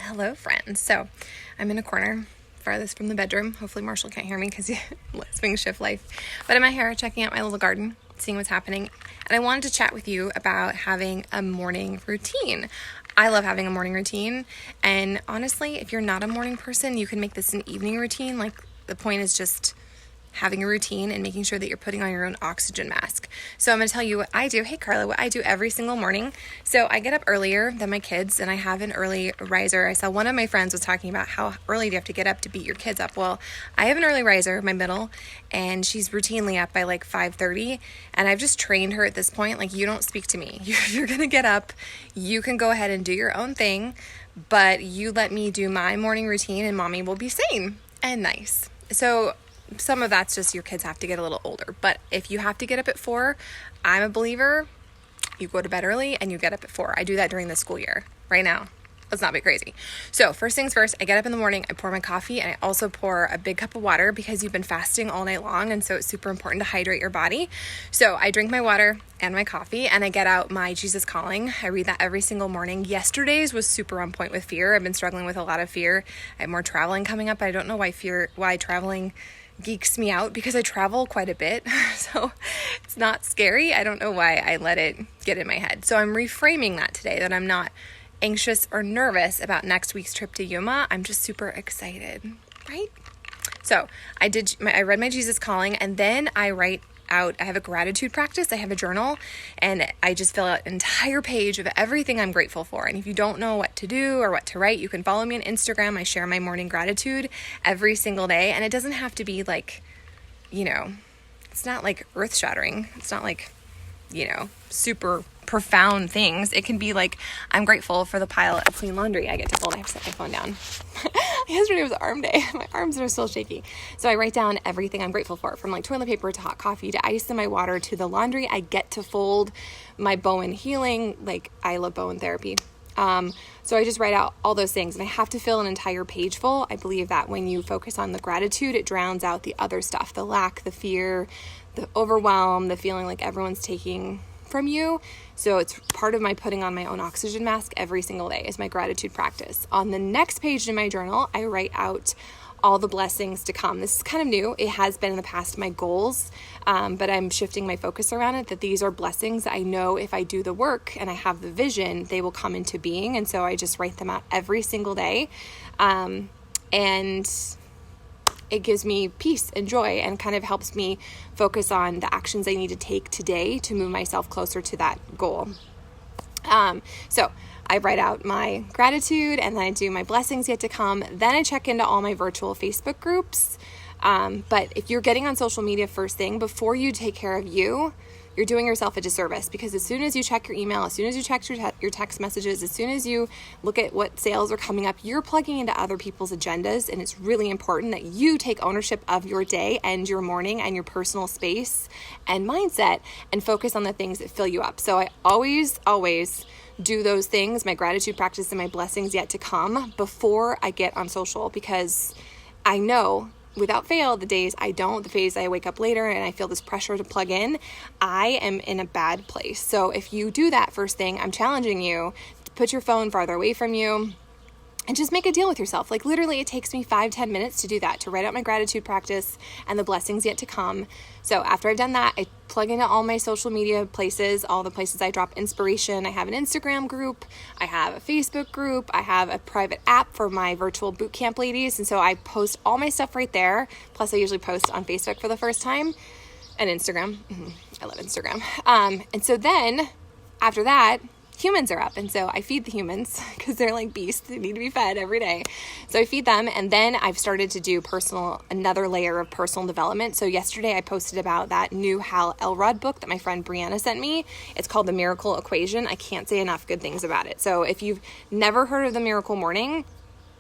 Hello, friends. So I'm in a corner farthest from the bedroom. Hopefully Marshall can't hear me because he's swing shift life. But I'm out here checking out my little garden, seeing what's happening. And I wanted to chat with you about having a morning routine. I love having a morning routine. And honestly, if you're not a morning person, you can make this an evening routine. Like, the point is just having a routine and making sure that you're putting on your own oxygen mask. So I'm going to tell you what I do. Hey, Carla, what I do every single morning. So I get up earlier than my kids and I have an early riser. I saw one of my friends was talking about how early do you have to get up to beat your kids up. Well, I have an early riser, my middle, and she's routinely up by like 5:30. And I've just trained her at this point. Like, you don't speak to me. You're going to get up. You can go ahead and do your own thing, but you let me do my morning routine and mommy will be sane and nice. So some of that's just your kids have to get a little older. But if you have to get up at 4, I'm a believer, you go to bed early and you get up at 4. I do that during the school year. Right now, let's not be crazy. So first things first, I get up in the morning, I pour my coffee, and I also pour a big cup of water because you've been fasting all night long, and so it's super important to hydrate your body. So I drink my water and my coffee, and I get out my Jesus Calling. I read that every single morning. Yesterday's was super on point with fear. I've been struggling with a lot of fear. I have more traveling coming up. I don't know why traveling geeks me out, because I travel quite a bit. So it's not scary. I don't know why I let it get in my head. So I'm reframing that today, that I'm not anxious or nervous about next week's trip to Yuma. I'm just super excited, right? So I read my Jesus Calling, and then I write out, I have a gratitude practice. I have a journal, and I just fill out an entire page of everything I'm grateful for. And if you don't know what to do or what to write, you can follow me on Instagram. I share my morning gratitude every single day, and it doesn't have to be like, it's not like earth shattering. It's not like, super profound things. It can be like, I'm grateful for the pile of clean laundry I get to fold. I have to set my phone down. Yesterday was arm day. My arms are still shaky. So I write down everything I'm grateful for, from like toilet paper to hot coffee to ice in my water to the laundry I get to fold, my Bowen healing. Like, I love Bowen therapy. So I just write out all those things, and I have to fill an entire page full. I believe that when you focus on the gratitude, it drowns out the other stuff, the lack, the fear, the overwhelm, the feeling like everyone's taking from you. So it's part of my putting on my own oxygen mask every single day is my gratitude practice. On the next page in my journal, I write out all the blessings to come. This is kind of new. It has been in the past my goals, but I'm shifting my focus around it, that these are blessings that I know if I do the work and I have the vision, they will come into being. And so I just write them out every single day. And it gives me peace and joy and kind of helps me focus on the actions I need to take today to move myself closer to that goal. So I write out my gratitude, and then I do my blessings yet to come. Then I check into all my virtual Facebook groups. But if you're getting on social media first thing, before you take care of you, you're doing yourself a disservice, because as soon as you check your email, as soon as you check your text messages, as soon as you look at what sales are coming up, you're plugging into other people's agendas. And it's really important that you take ownership of your day and your morning and your personal space and mindset, and focus on the things that fill you up. So I always do those things, my gratitude practice and my blessings yet to come, before I get on social, because I know without fail, the days I wake up later and I feel this pressure to plug in, I am in a bad place. So if you do that first thing, I'm challenging you to put your phone farther away from you and just make a deal with yourself. Like, literally, it takes me 5-10 minutes to do that, to write out my gratitude practice and the blessings yet to come. So after I've done that, I plug into all my social media places, all the places I drop inspiration. I have an Instagram group, I have a Facebook group, I have a private app for my virtual bootcamp ladies. And so I post all my stuff right there. Plus, I usually post on Facebook for the first time, and Instagram. I love Instagram. And so then after that, humans are up. And so I feed the humans, because they're like beasts. They need to be fed every day. So I feed them. And then I've started to do another layer of personal development. So yesterday I posted about that new Hal Elrod book that my friend Brianna sent me. It's called The Miracle Equation. I can't say enough good things about it. So if you've never heard of The Miracle Morning,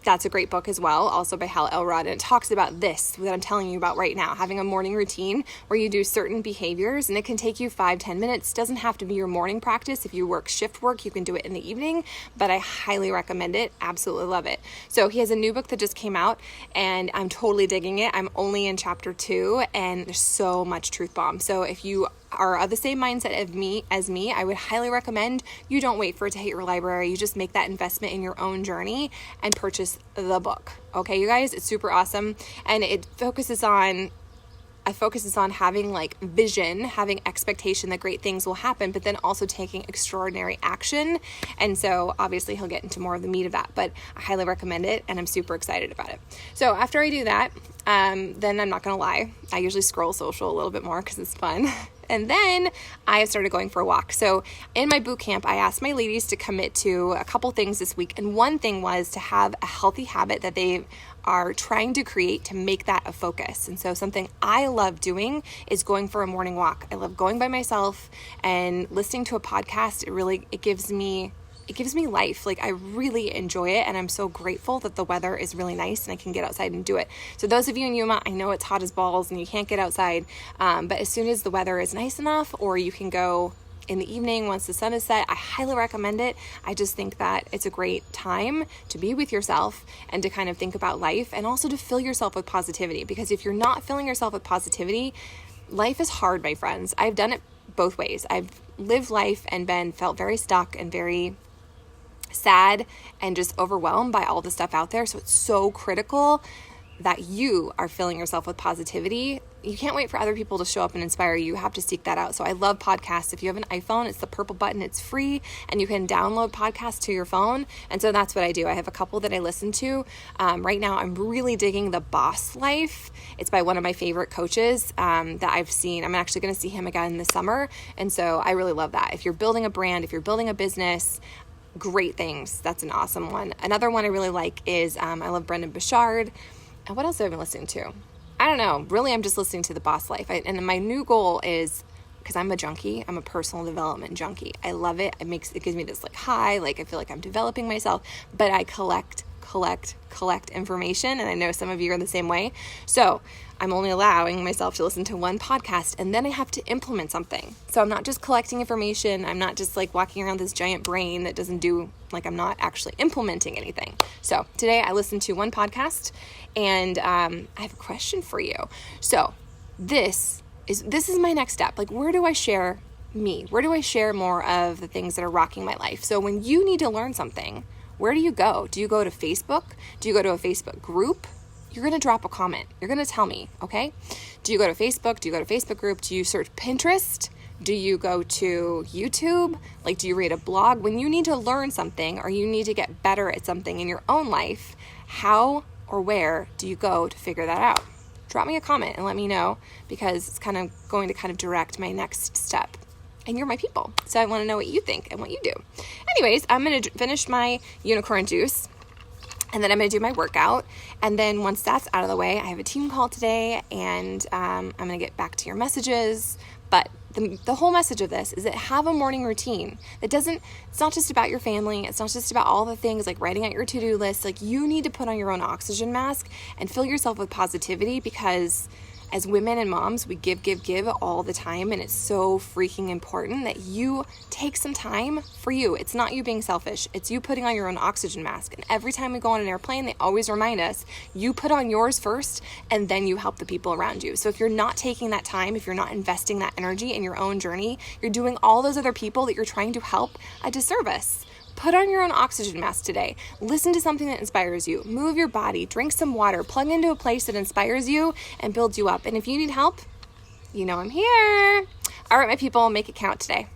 that's a great book as well, also by Hal Elrod. And it talks about this that I'm telling you about right now, having a morning routine where you do certain behaviors, and it can take you 5-10 minutes. It doesn't have to be your morning practice. If you work shift work, you can do it in the evening, but I highly recommend it. Absolutely love it. So he has a new book that just came out, and I'm totally digging it. I'm only in chapter 2, and there's so much truth bomb. So if you are of the same mindset as me, I would highly recommend you don't wait for it to hit your library. You just make that investment in your own journey and purchase the book. Okay, you guys, it's super awesome. And it focuses on having like vision, having expectation that great things will happen, but then also taking extraordinary action. And so obviously he'll get into more of the meat of that, but I highly recommend it and I'm super excited about it. So after I do that, then I'm not going to lie, I usually scroll social a little bit more because it's fun. And then I started going for a walk. So in my boot camp, I asked my ladies to commit to a couple things this week. And one thing was to have a healthy habit that they are trying to create to make that a focus. And so something I love doing is going for a morning walk. I love going by myself and listening to a podcast. It gives me life. Like I really enjoy it. And I'm so grateful that the weather is really nice and I can get outside and do it. So those of you in Yuma, I know it's hot as balls and you can't get outside. But as soon as the weather is nice enough, or you can go in the evening once the sun is set, I highly recommend it. I just think that it's a great time to be with yourself and to kind of think about life and also to fill yourself with positivity. Because if you're not filling yourself with positivity, life is hard, my friends. I've done it both ways. I've lived life and felt very stuck and very sad and just overwhelmed by all the stuff out there. So it's so critical that you are filling yourself with positivity. You can't wait for other people to show up and inspire you. You have to seek that out. So I love podcasts. If you have an iPhone, it's the purple button. It's free and you can download podcasts to your phone. And so that's what I do. I have a couple that I listen to. Right now, I'm really digging The Boss Life. It's by one of my favorite coaches that I've seen. I'm actually going to see him again this summer. And so I really love that. If you're building a brand, if you're building a business, great things. That's an awesome one. Another one I really like is I love Brendon Burchard. And what else have I been listening to? I don't know. Really, I'm just listening to The Boss Life. And my new goal is, because I'm a junkie, I'm a personal development junkie. I love it. It gives me this like high, like I feel like I'm developing myself, but I collect information. And I know some of you are the same way. So I'm only allowing myself to listen to one podcast and then I have to implement something. So I'm not just collecting information. I'm not just like walking around this giant brain that doesn't do, like I'm not actually implementing anything. So today I listened to one podcast and I have a question for you. So this is my next step. Like, where do I share me? Where do I share more of the things that are rocking my life? So when you need to learn something, where do you go? Do you go to Facebook? Do you go to a Facebook group? You're going to drop a comment. You're going to tell me, okay? Do you go to Facebook? Do you go to Facebook group? Do you search Pinterest? Do you go to YouTube? Like, do you read a blog? When you need to learn something or you need to get better at something in your own life, how or where do you go to figure that out? Drop me a comment and let me know, because it's kind of going to kind of direct my next step. And you're my people, so I want to know what you think and what you do. Anyways, I'm going to finish my unicorn juice, and then I'm going to do my workout. And then once that's out of the way, I have a team call today, and I'm going to get back to your messages. But the whole message of this is that have a morning routine. It's not just about your family. It's not just about all the things like writing out your to-do list. Like, you need to put on your own oxygen mask and fill yourself with positivity, because as women and moms, we give all the time, and it's so freaking important that you take some time for you. It's not you being selfish. It's you putting on your own oxygen mask. And every time we go on an airplane, they always remind us, you put on yours first, and then you help the people around you. So if you're not taking that time, if you're not investing that energy in your own journey, you're doing all those other people that you're trying to help a disservice. Put on your own oxygen mask today. Listen to something that inspires you. Move your body. Drink some water. Plug into a place that inspires you and builds you up. And if you need help, you know I'm here. All right, my people, make it count today.